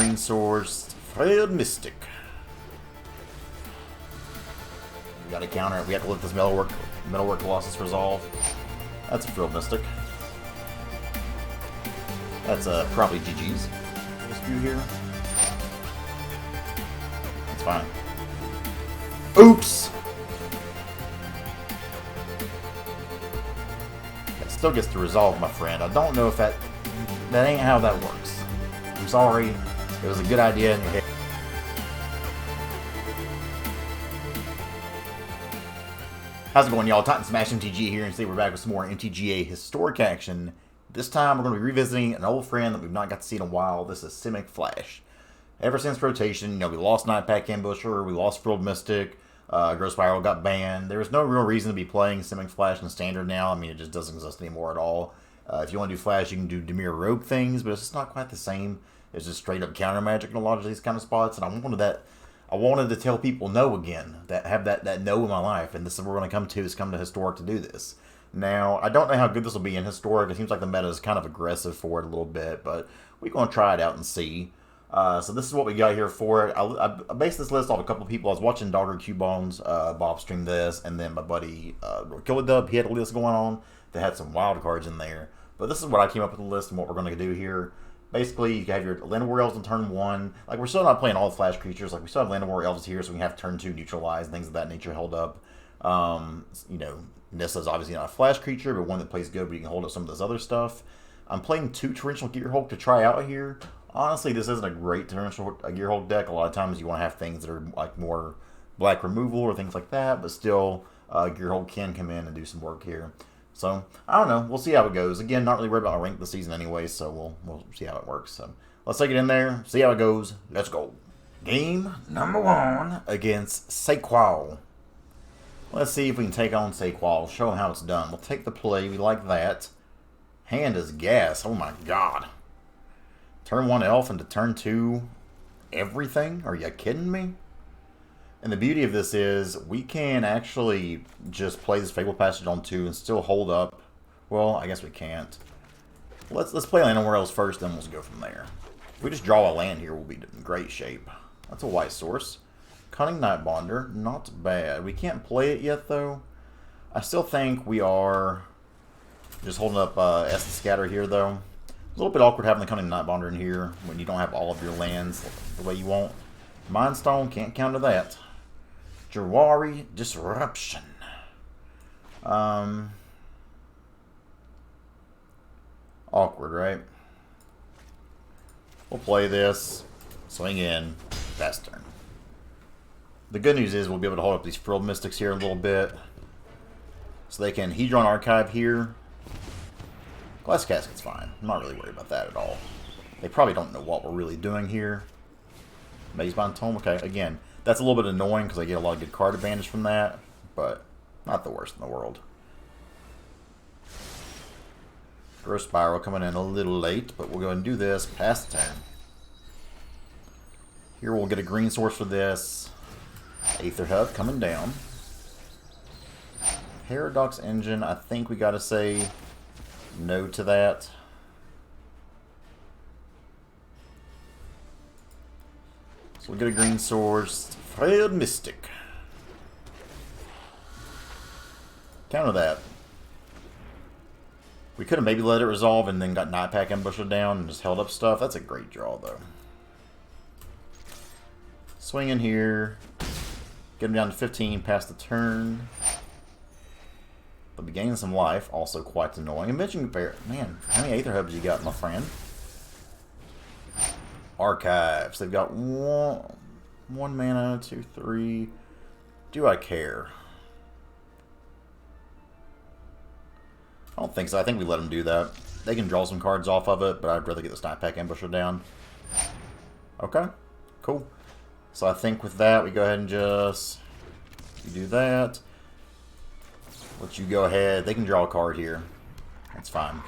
green swords. Red Mystic. We gotta counter it. We have to let this metalwork Colossus resolve. That's a Frilled Mystic. That's probably GG's. This view here. That's fine. Oops! It still gets to resolve, my friend. I don't know if that ain't how that works. I'm sorry. It was a good idea in your head. How's it going, y'all? Titan Smash MTG here, and today we're back with some more MTGA historic action. This time we're going to be revisiting an old friend that we've not got to see in a while. This is Simic Flash. Ever since rotation, you know, we lost Nightpack Ambusher, we lost Frilled Mystic, Growth Spiral got banned. There was no real reason to be playing Simic Flash in Standard now. I mean, it just doesn't exist anymore at all. If you want to do Flash, you can do Dimir Rogue things, but it's just not quite the same. It's just straight up counter magic in a lot of these kind of spots, and I wanted to tell people no again, that have that no in my life, and this is where we're going to come to, is come to Historic to do this. Now, I don't know how good this will be in Historic. It seems like the meta is kind of aggressive for it a little bit, but we're going to try it out and see. So this is what we got here for it. I based this list off a couple of people. I was watching Dogger Q-Bones, Bob streamed this, and then my buddy Killadub, he had a list going on that had some wild cards in there. But this is what I came up with the list and what we're going to do here. Basically, you have your Land of War Elves on turn 1. Like, we're still not playing all the Flash creatures. Like, we still have Land of War Elves here, so we have turn 2 neutralized, things of that nature held up. You know, Nissa's obviously not a Flash creature, but one that plays good, but you can hold up some of this other stuff. I'm playing 2 Torrential Gearhulk to try out here. Honestly, this isn't a great Torrential Gearhulk deck. A lot of times you want to have things that are, like, more black removal or things like that, but still, Gearhulk can come in and do some work here. So, I don't know. We'll see how it goes. Again, not really worried about my rank this season anyway, so we'll see how it works. So, let's take it in there, see how it goes. Let's go. Game number 1 against Sequal. Let's see if we can take on Sequal. Show him how it's done. We'll take the play. We like that. Hand is gas. Oh my god. Turn 1 elf into turn 2 everything? Are you kidding me? And the beauty of this is we can actually just play this Fable Passage on 2 and still hold up. Well, I guess we can't. Let's play Land of War Elves first, then we'll go from there. If we just draw a land here, we'll be in great shape. That's a white source. Cunning Nightbonder, not bad. We can't play it yet, though. I still think we are just holding up Essence Scatter here, though. A little bit awkward having the Cunning Nightbonder in here when you don't have all of your lands the way you want. Mind Stone, can't counter that. Jawari Disruption. Awkward, right? We'll play this. Swing in. Pass turn. The good news is we'll be able to hold up these Frilled Mystics here a little bit. So they can Hedron Archive here. Glass Casket's fine. I'm not really worried about that at all. They probably don't know what we're really doing here. Mazebond Tome, okay, again, that's a little bit annoying because I get a lot of good card advantage from that, but not the worst in the world. Growth Spiral coming in a little late, but we'll go ahead and do this. Pass the turn. Here we'll get a green source for this. Aether Hub coming down. Paradox Engine, I think we gotta say no to that. So we'll get a green source. Red Mystic. Counter that. We could have maybe let it resolve and then got Nightpack Ambusher down and just held up stuff. That's a great draw, though. Swing in here. Get him down to 15 past the turn. They'll be gaining some life. Also quite annoying. Imagine, man, how many Aether Hubs you got, my friend? Archives. They've got one mana, 2, 3. Do I care? I don't think so. I think we let them do that. They can draw some cards off of it, but I'd rather get the Nightpack Ambusher down. Okay, cool. So I think with that, we go ahead and just do that. Let you go ahead. They can draw a card here. That's fine.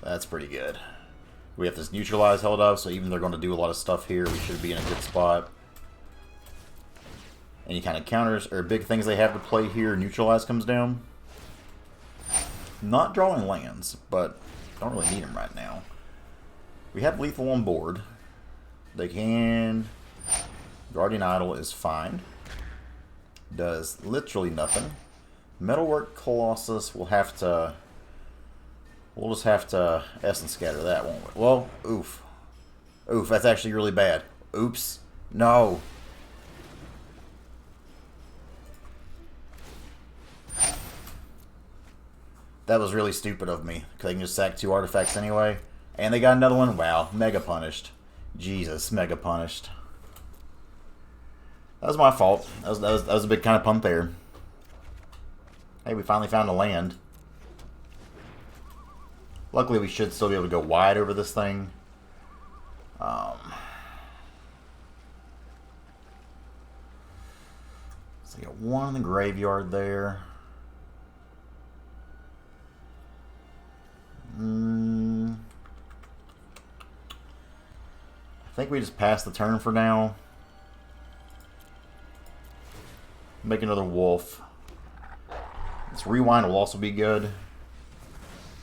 That's pretty good. We have this neutralize held up, so even they're going to do a lot of stuff here, we should be in a good spot. Any kind of counters or big things they have to play here, neutralize comes down. Not drawing lands, but don't really need them right now. We have lethal on board. They can... Guardian Idol is fine. Does literally nothing. Metalwork Colossus will have to... We'll just have to Essence Scatter that, won't we? Well, oof. Oof, that's actually really bad. Oops. No. That was really stupid of me, because they can just sack 2 artifacts anyway. And they got another one. Wow, mega punished. Jesus, mega punished. That was my fault. That was a big kind of pump there. Hey, we finally found a land. Luckily, we should still be able to go wide over this thing. So we got one in the graveyard there. I think we just pass the turn for now. Make another wolf. This rewind will also be good.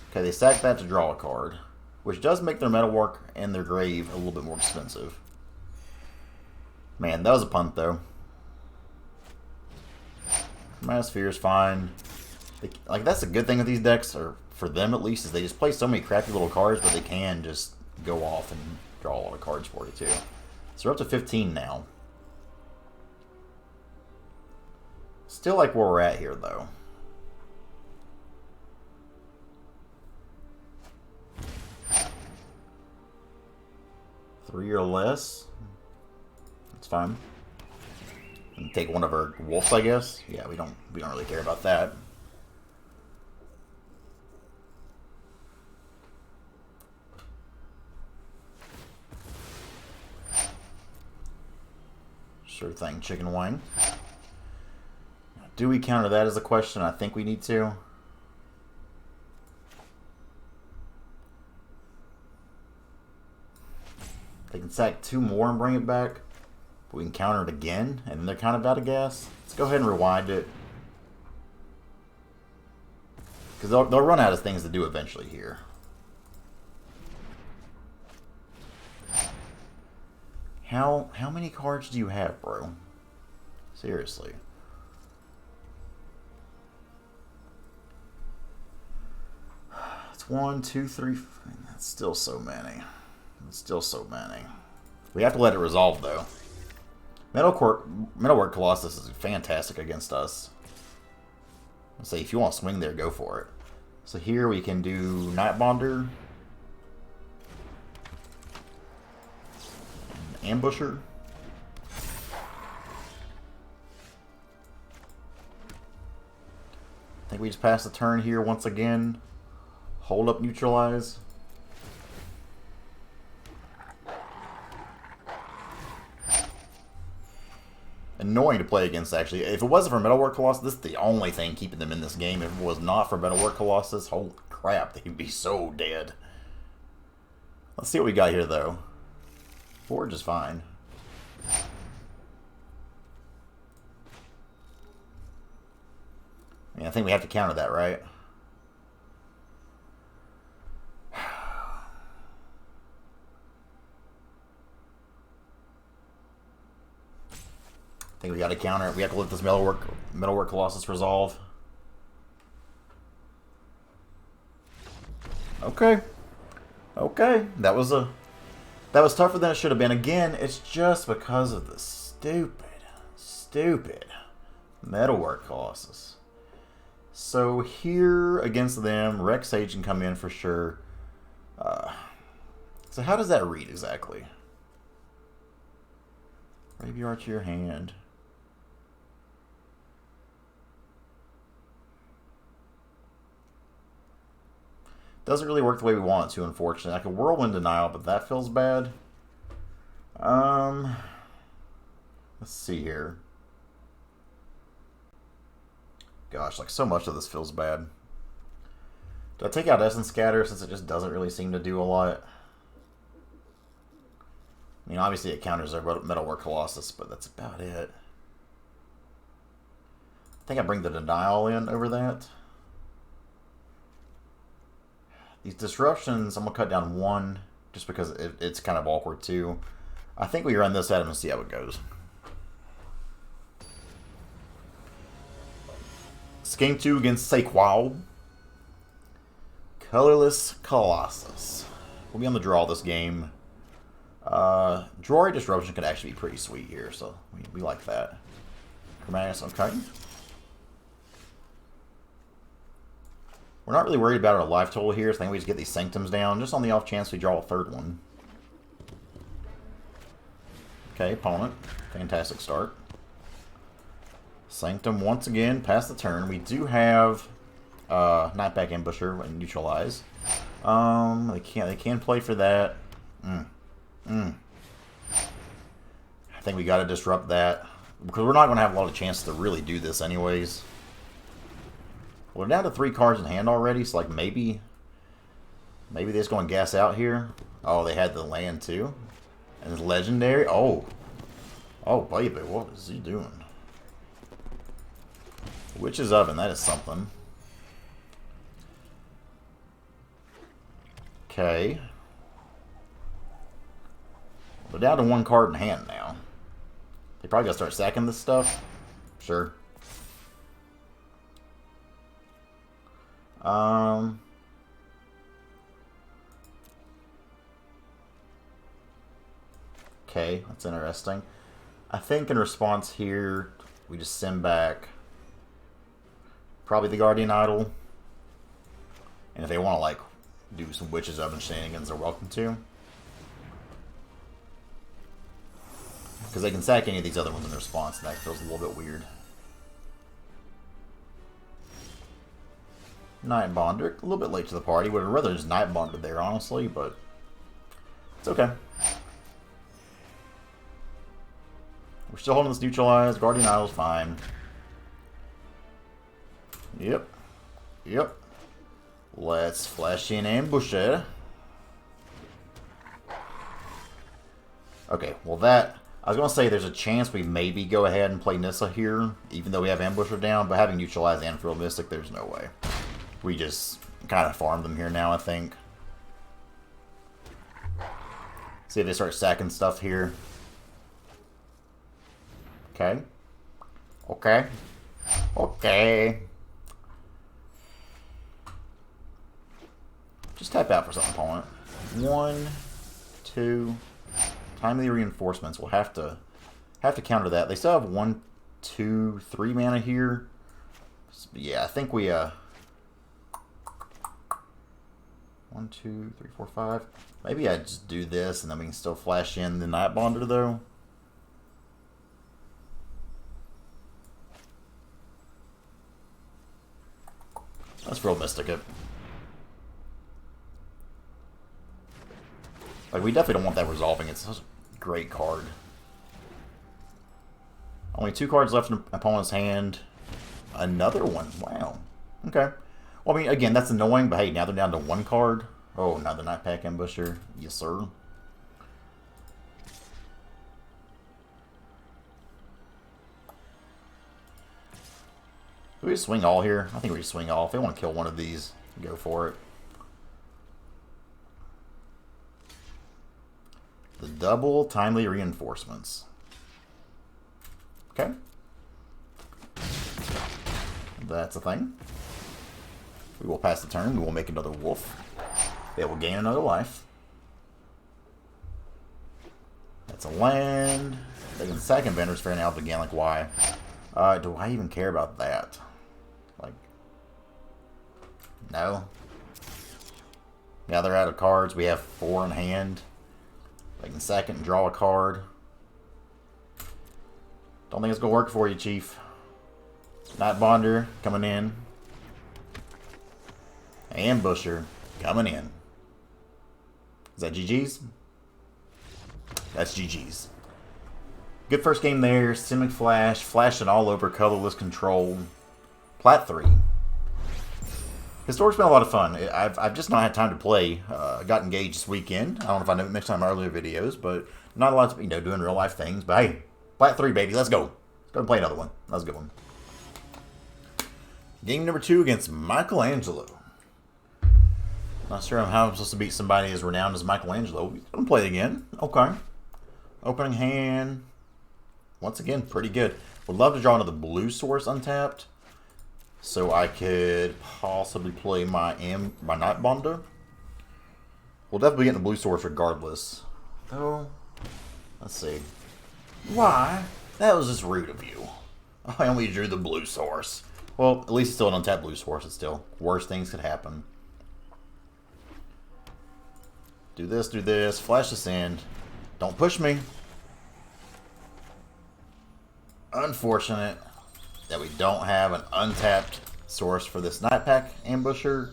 Okay, they sack that to draw a card, which does make their metalwork and their grave a little bit more expensive. Man, that was a punt, though. Manosphere is fine. Like, that's a good thing with these decks, or for them at least, is they just play so many crappy little cards, but they can just go off and draw a lot of cards for you, too. So we're up to 15 now. Still like where we're at here, though. Three or less. That's fine. And take one of our wolves, I guess. Yeah, we don't really care about that. Sure thing, chicken wing. Do we counter that as a question? I think we need to. They can sack 2 more and bring it back. But we can counter it again, and then they're kind of out of gas. Let's go ahead and rewind it. Because they'll run out of things to do eventually here. How many cards do you have, bro? Seriously. It's 1, 2, 3. That's still so many. It's still so many. We have to let it resolve, though. Metalwork Colossus is fantastic against us. Let's say if you want to swing there, go for it. So here we can do Nightbonder. Ambusher. I think we just pass the turn here once again. Hold up, neutralize. Annoying to play against, actually. If it wasn't for Metalwork Colossus, this is the only thing keeping them in this game. If it was not for Metalwork Colossus, holy crap, they'd be so dead. Let's see what we got here, though. Forge is fine. I mean, I think we have to counter that, right? I think we got to counter it. We have to let this Metalwork Colossus resolve. Okay. Okay. That was tougher than it should have been. Again, it's just because of the stupid Metalwork Colossus. So here against them, Rex Sage can come in for sure. So how does that read exactly? Graveyard to your hand. Doesn't really work the way we want it to, unfortunately. I could Whirlwind Denial, but that feels bad. Let's see here. Gosh, like so much of this feels bad. Do I take out Essence Scatter since it just doesn't really seem to do a lot? I mean, obviously it counters our Metalwork Colossus, but that's about it. I think I bring the Denial in over that. These disruptions, I'm going to cut down 1. just because it's kind of awkward too. I think we run this at him and see how it goes. Game 2 against Saquao. Colorless Colossus. We'll be on the draw this game. Draw Disruption could actually be pretty sweet here, so we like that. Chromatus, okay. We're not really worried about our life total here, so I think we just get these Sanctums down, just on the off chance we draw a third one. Okay, opponent. Fantastic start. Sanctum once again, past the turn. We do have Nightpack Ambusher and Neutralize. They can play for that. I think we gotta disrupt that. Because we're not gonna have a lot of chances to really do this anyways. We're down to 3 cards in hand already, so like maybe they're just going to gas out here. Oh, they had the land too. And it's legendary. Oh, baby, what is he doing? Witch's Oven, that is something. Okay. We're down to 1 card in hand now. They probably gotta start sacking this stuff. Sure. Okay, that's interesting. I think in response here, we just send back probably the Guardian Idol. And if they want to, like, do some Witches Oven shenanigans, they're welcome to. Because they can sack any of these other ones in response, and that feels a little bit weird. Night Bonder, a little bit late to the party. Would have rather just Night Bonder there, honestly, but it's okay. We're still holding this Neutralize. Guardian Idol's fine. Yep. Let's flash in Ambush it. Okay, well that... I was going to say there's a chance we maybe go ahead and play Nissa here, even though we have Ambusher down, but having Neutralize and Frill Mystic, there's no way. We just kind of farm them here now, I think. See if they start sacking stuff here. Okay. Just tap out for something, opponent. 1, 2. Timely Reinforcements. We'll have to counter that. They still have 1, 2, 3 mana here. Yeah, I think we 1, 2, 3, 4, 5. Maybe I just do this and then we can still flash in the Night Bonder though. Let's Frill Mystic it. Like, we definitely don't want that resolving. It's such a great card. Only 2 cards left in the opponent's hand. Another one. Wow. Okay. Well, I mean, again, that's annoying, but hey, now they're down to 1 card. Oh, now the Nightpack Ambusher. Yes, sir. Do we just swing all here? I think we just swing all. If they want to kill one of these, go for it. The double Timely Reinforcements. Okay. That's a thing. We will pass the turn. We will make another wolf. They will gain another life. That's a land. They can sack Inventor's Fair now, but again, like, why? Do I even care about that? Like, no. Yeah, they're out of cards. We have 4 in hand. They can sack it and draw a card. Don't think it's going to work for you, Chief. Night Bonder coming in. Ambusher coming in. Is that GG's? That's GG's. Good first game there. Simic Flash. Flashing all over. Colorless Control. Plat 3. Historic's been a lot of fun. I've just not had time to play. Got engaged this weekend. I don't know if I mentioned in my earlier videos, but not a lot to, doing real life things. But hey, Plat 3, baby. Let's go. Let's go and play another one. That was a good one. Game number 2 against Michelangelo. Not sure how I'm supposed to beat somebody as renowned as Michelangelo. He's gonna play it again. Okay. Opening hand. Once again, pretty good. Would love to draw another blue source untapped, so I could possibly play my Night Bonder. We'll definitely get the blue source regardless. Though, let's see. Why? That was just rude of you. I only drew the blue source. Well, at least it's still an untapped blue source. It's still worse things could happen. Do this, flash this in. Don't push me. Unfortunate that we don't have an untapped source for this Night Pack Ambusher.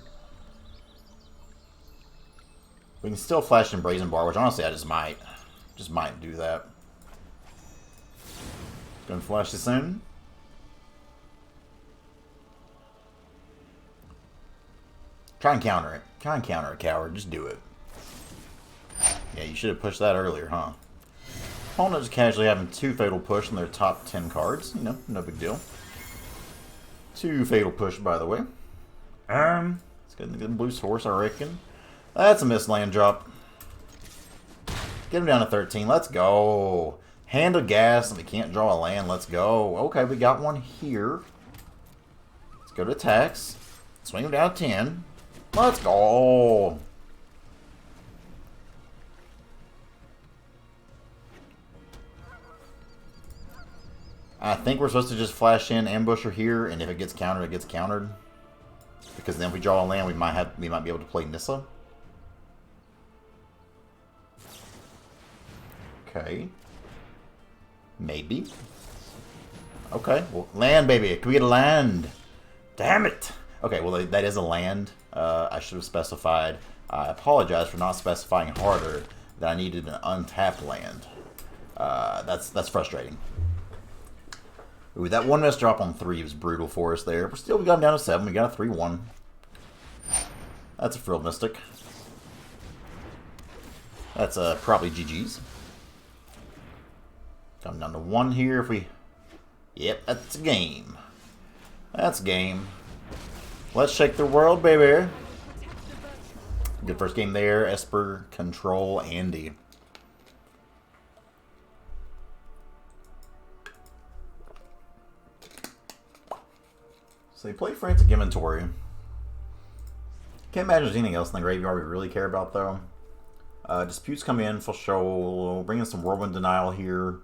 We can still flash in Brazen Bar, which honestly I just might do that. Gonna flash this in. Try and counter it. Try and counter it, coward. Just do it. Yeah, you should have pushed that earlier, huh? Opponent just casually having 2 Fatal Push on their top 10 cards. You know, no big deal. 2 Fatal Push, by the way. It's getting a good blue source, I reckon. That's a missed land drop. Get him down to 13. Let's go. Hand of gas, and we can't draw a land. Let's go. Okay, we got one here. Let's go to attacks. Swing him down to 10. Let's go. I think we're supposed to just flash in Ambusher here, and if it gets countered, it gets countered. Because then if we draw a land, we might be able to play Nissa. Okay. Maybe. Okay. Well, land, baby. Can we get a land? Damn it. Okay, well, that is a land. I should have specified. I apologize for not specifying harder that I needed an untapped land. That's frustrating. Ooh, that one miss drop on 3 was brutal for us there. But still, we got him down to 7. We got a 3-1. That's a Frilled Mystic. That's probably GG's. Come down to 1 here if we... Yep, that's a game. That's game. Let's shake the world, baby. Good first game there. Esper Control, Andy. So they play Frantic Inventory. Can't imagine there's anything else in the graveyard we really care about, though. Disputes come in for sure. Bring in some Whirlwind Denial here.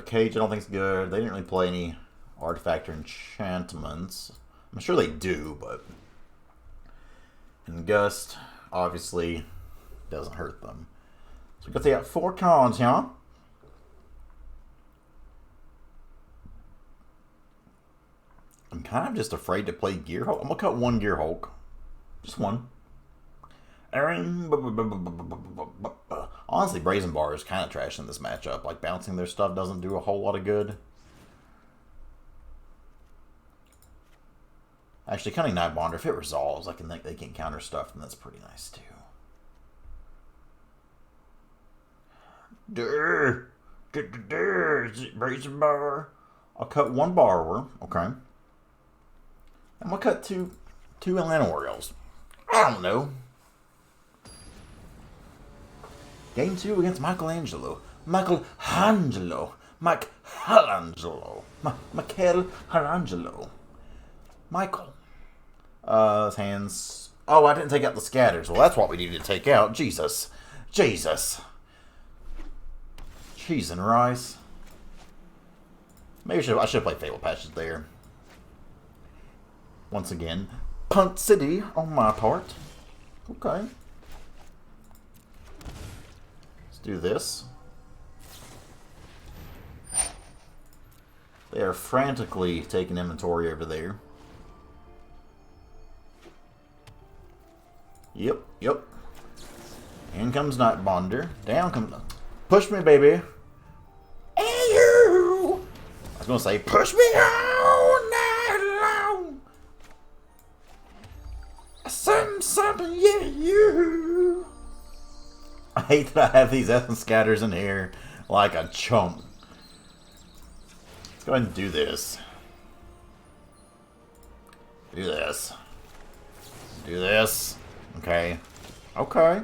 Cage, I don't think's good. They didn't really play any artifact or enchantments. I'm sure they do, but... And Gust, obviously, doesn't hurt them. So we got to take out 4 cards, huh? I'm kind of just afraid to play Gear Hulk. I'm going to cut 1 Gear Hulk. Just 1. Honestly, Brazen Bar is kind of trash in this matchup. Like, bouncing their stuff doesn't do a whole lot of good. Actually, Cunning Night Bonder, if it resolves, I can think they can counter stuff, and that's pretty nice, too. Brazen Bar. I'll cut 1 Borrower. Okay. I'm going to cut two Atlanta Orioles. I don't know. Game 2 against Michelangelo. Michelangelo. Michael. His hands. Oh, I didn't take out the scatters. Well, that's what we needed to take out. Jesus. Jesus. Cheese and rice. Maybe I should have played Fatal Patches there. Once again, Punt City on my part. Okay. Let's do this. They are frantically taking inventory over there. Yep. In comes Night Bonder. Down comes... Push me, baby. Ew. I was going to say, push me all night long. Something, yeah, you. I hate that I have these Essence Scatters in here like a chump. Let's go ahead and do this. Do this. Do this. Okay. Okay.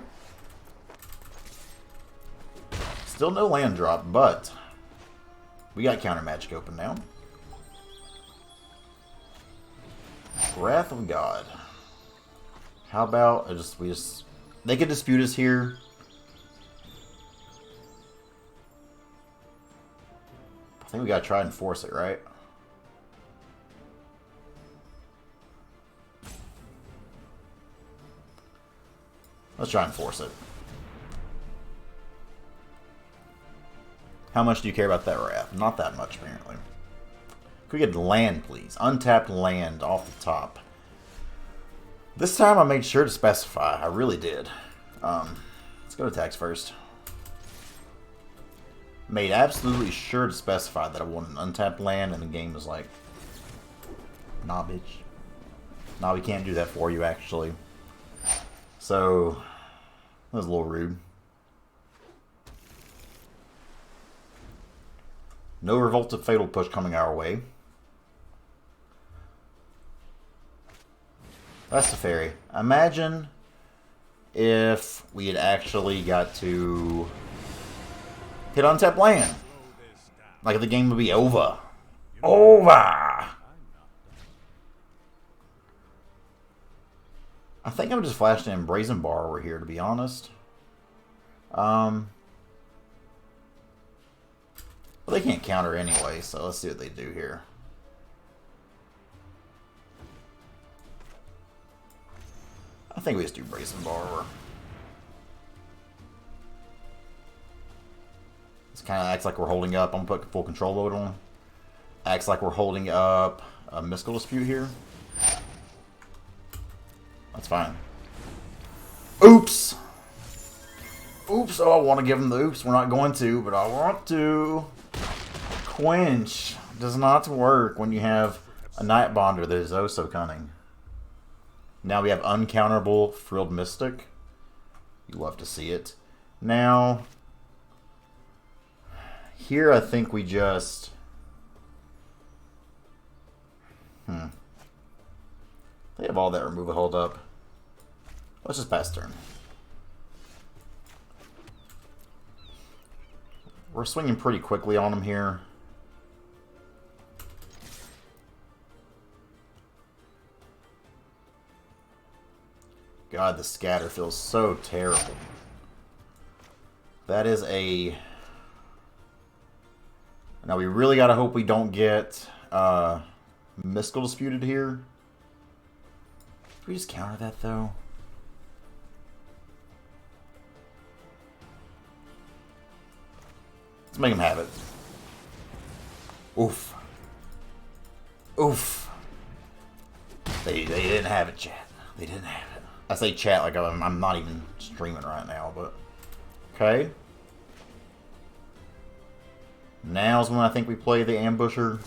Still no land drop, but we got counter magic open now. Wrath of God. How about they could dispute us here. I think we gotta try and force it, right? Let's try and force it. How much do you care about that wrath? Not that much, apparently. Could we get land, please? Untapped land off the top. This time I made sure to specify. I really did. Let's go to tax first. Made absolutely sure to specify that I wanted an untapped land, and the game was like, nah, bitch. Nah, we can't do that for you, actually. So, that was a little rude. No Revolted Fatal Push coming our way. That's the fairy. Imagine if we had actually got to hit untapped land. Like the game would be over. Over! I think I'm just flashing in Brazen Bar over here, to be honest. Well, they can't counter anyway, so let's see what they do here. I think we just do Brazen Bar. This kind of acts like we're holding up. I'm going to put full control load on. Acts like we're holding up a Mystical Dispute here. That's fine. Oops! Oops! Oh, I want to give him the oops. We're not going to, but I want to. Quench does not work when you have a Night Bonder that is oh so cunning. Now we have uncounterable Frilled Mystic. You love to see it. Now, here I think we just... They have all that removal held up. Let's just pass turn. We're swinging pretty quickly on them here. God, the scatter feels so terrible. That is a... Now we really gotta hope we don't get Mystical Disputed here. Can we just counter that though? Let's make him have it. Oof. Oof. They didn't have it, chat. They didn't have it. I say chat like I'm not even streaming right now, but... Okay. Now's when I think we play the Ambusher.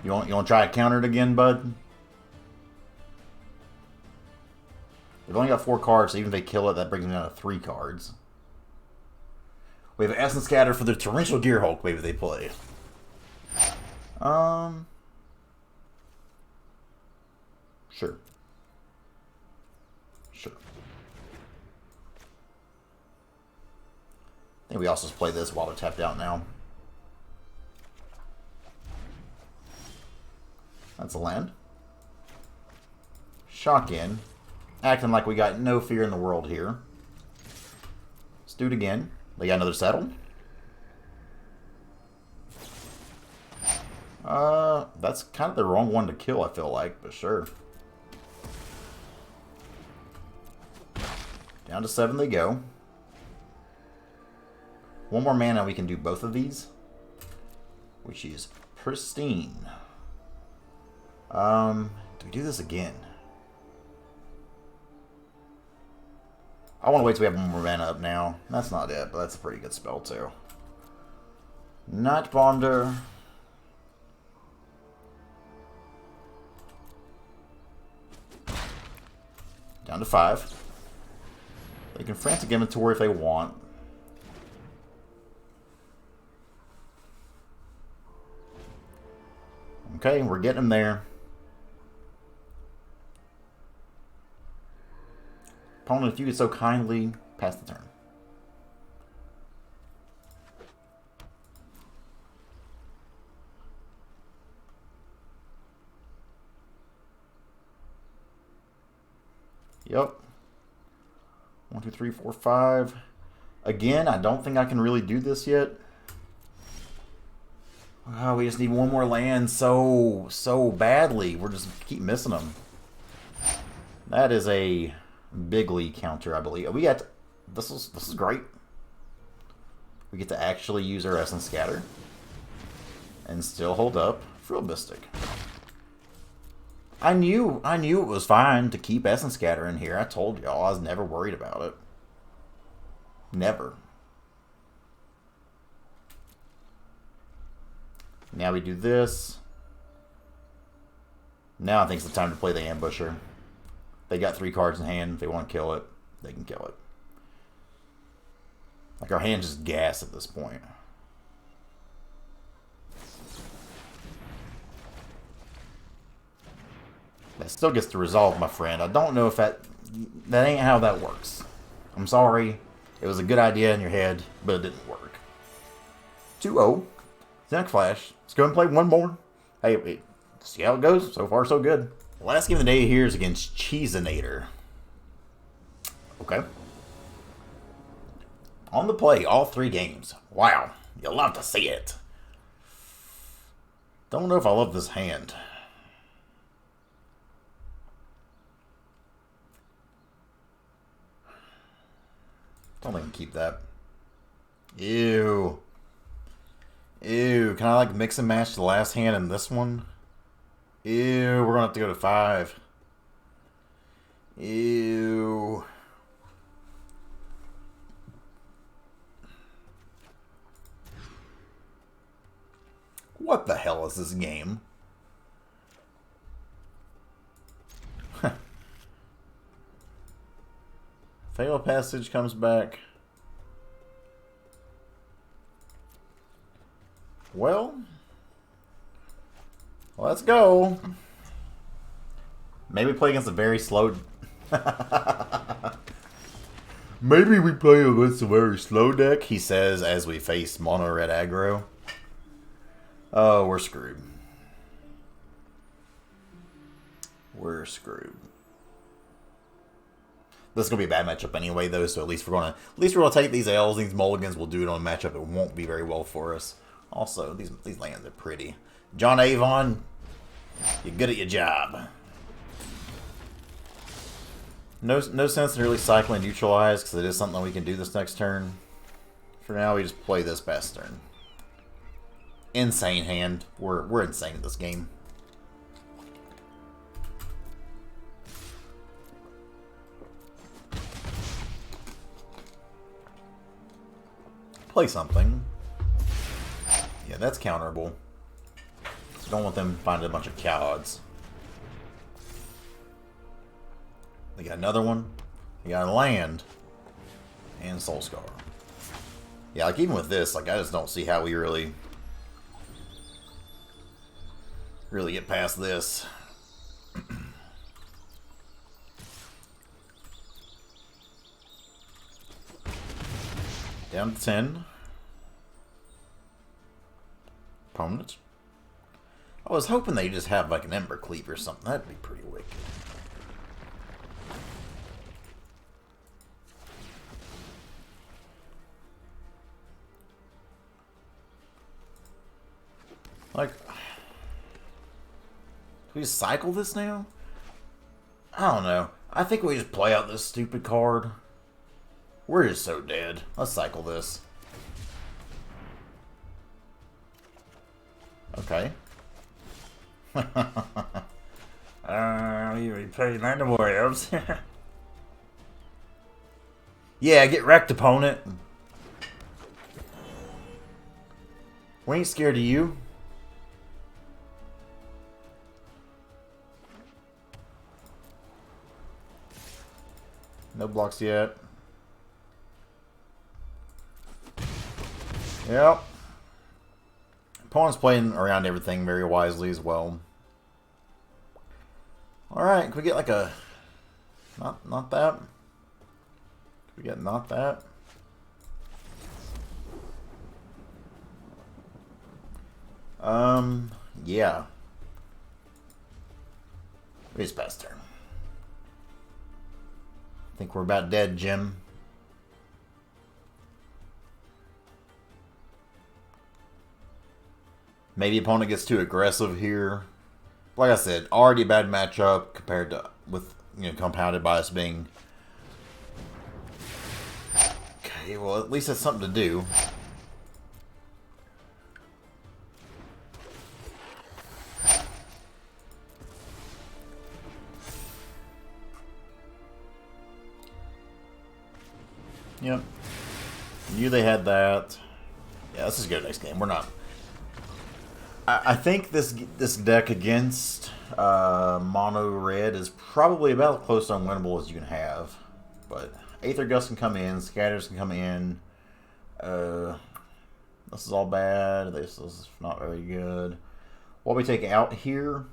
You want to try to counter it again, bud? They've only got 4 cards, so even if they kill it, that brings them down to 3 cards. We have Essence Scatter for the Torrential Gearhulk wave they play. Sure. Sure. I think we also just play this while they're tapped out now. That's a land. Shock in. Acting like we got no fear in the world here. Let's do it again. They got another settle. That's kind of the wrong one to kill, I feel like, but sure. Down to 7 they go. One more mana, we can do both of these, which is pristine. Do we do this again? I want to wait till we have one more mana up now. That's not it, but that's a pretty good spell too. Night Bonder. Down to 5. They can Frantic Inventory if they want. Okay, we're getting them there. Opponent, if you could so kindly pass the turn. Yep. 1, 2, 3, 4, 5. Again, I don't think I can really do this yet. Oh, we just need one more land so badly. We're just keep missing them. That is a bigly counter, I believe. We got this is great. We get to actually use our Essence Scatter and still hold up Frill Bistic. I knew it was fine to keep Essence Scatter in here. I told y'all I was never worried about it. Never. Now we do this. Now I think it's the time to play the Ambusher. They got 3 cards in hand. If they want to kill it, they can kill it. Like, our hand's just gas at this point. That still gets to resolve, my friend. I don't know if that ain't how that works. I'm sorry. It was a good idea in your head, but it didn't work. 2-0. Simic Flash. Let's go and play one more. Hey, see how it goes. So far, so good. Last game of the day here is against Cheesinator. Okay. On the play, all 3 games. Wow. You'll love to see it. Don't know if I love this hand. Don't think I can keep that. Ew. Ew. Can I like mix and match the last hand and this one? Ew. We're gonna have to go to 5. Ew. What the hell is this game? Fatal Passage comes back. Well, let's go. Maybe play against a very slow... Maybe we play against a very slow deck, he says as we face mono red aggro. Oh, we're screwed. We're screwed. This is gonna be a bad matchup anyway, though. So at least we're gonna take these L's. These mulligans will do it on a matchup. It won't be very well for us. Also, these lands are pretty. John Avon, you're good at your job. No sense in really cycling neutralize because it is something we can do this next turn. For now, we just play this past turn. Insane hand. We're insane at this game. Play something. Yeah, that's counterable. So don't want them finding a bunch of cowards. They got another one. They got a land. And Soul Scar. Yeah, like even with this, like I just don't see how we really get past this. Down to 10. Opponent. I was hoping they'd just have like an Ember Cleave or something. That'd be pretty wicked. Like, do we just cycle this now? I don't know. I think we just play out this stupid card. We're just so dead. Let's cycle this. Okay. You play Land of Warriors. Yeah, get wrecked, opponent. We ain't scared of you. No blocks yet. Yep. Opponent's playing around everything very wisely as well. Alright, can we get like a... Not that? We got not that. Yeah. It's past turn. I think we're about dead, Jim. Maybe opponent gets too aggressive here. Like I said, already a bad matchup compared to with compounded by us being. Okay, well at least that's something to do. Yep. Knew they had that. Yeah, this is good next game. We're not. I think this deck against mono red is probably about close to unwinnable as you can have. But Aether Gust can come in, Scatters can come in. This is all bad. This is not very good. What we take out here,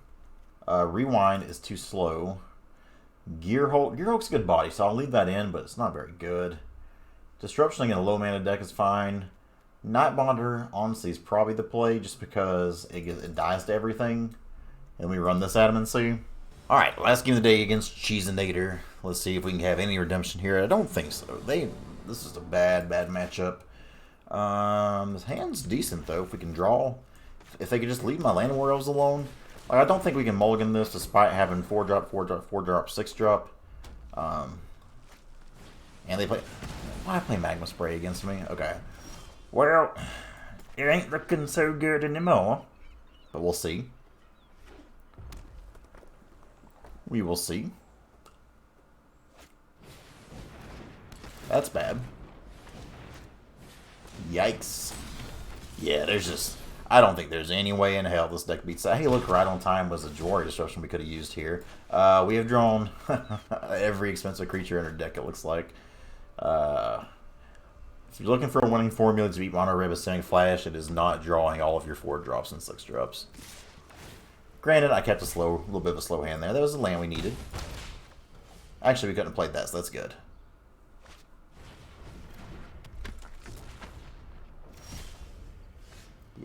Rewind is too slow. Gearhulk's a good body, so I'll leave that in, but it's not very good. Disruption in a low mana deck is fine. Nightbonder, honestly, is probably the play just because it dies to everything. And we run this at him and see. Alright, last game of the day against Cheesinator. Let's see if we can have any redemption here. I don't think so. This is a bad matchup. This hand's decent, though, if we can draw. If they could just leave my Land Warriors alone. Like, I don't think we can mulligan this despite having 4-drop, 4-drop, 4-drop, 6-drop. And they play... Why play Magma Spray against me? Okay. Well, it ain't looking so good anymore. But we'll see. We will see. That's bad. Yikes. Yeah, there's just... I don't think there's any way in hell this deck beats that. Hey, look, right on time was a Jawari Disruption we could have used here. We have drawn every expensive creature in our deck, it looks like. If you're looking for a winning formula to beat Mono Red with Simic Flash, it is not drawing all of your 4-drops and 6-drops. Granted, I kept a little bit of a slow hand there. That was the land we needed. Actually, we couldn't have played that, so that's good.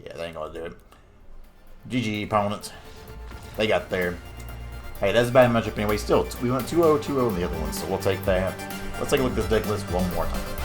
Yeah, that ain't gonna do it. GG, opponents. They got there. Hey, that's a bad matchup anyway. Still, we went 2-0, 2-0 in the other one, so we'll take that. Let's take a look at this deck list one more time.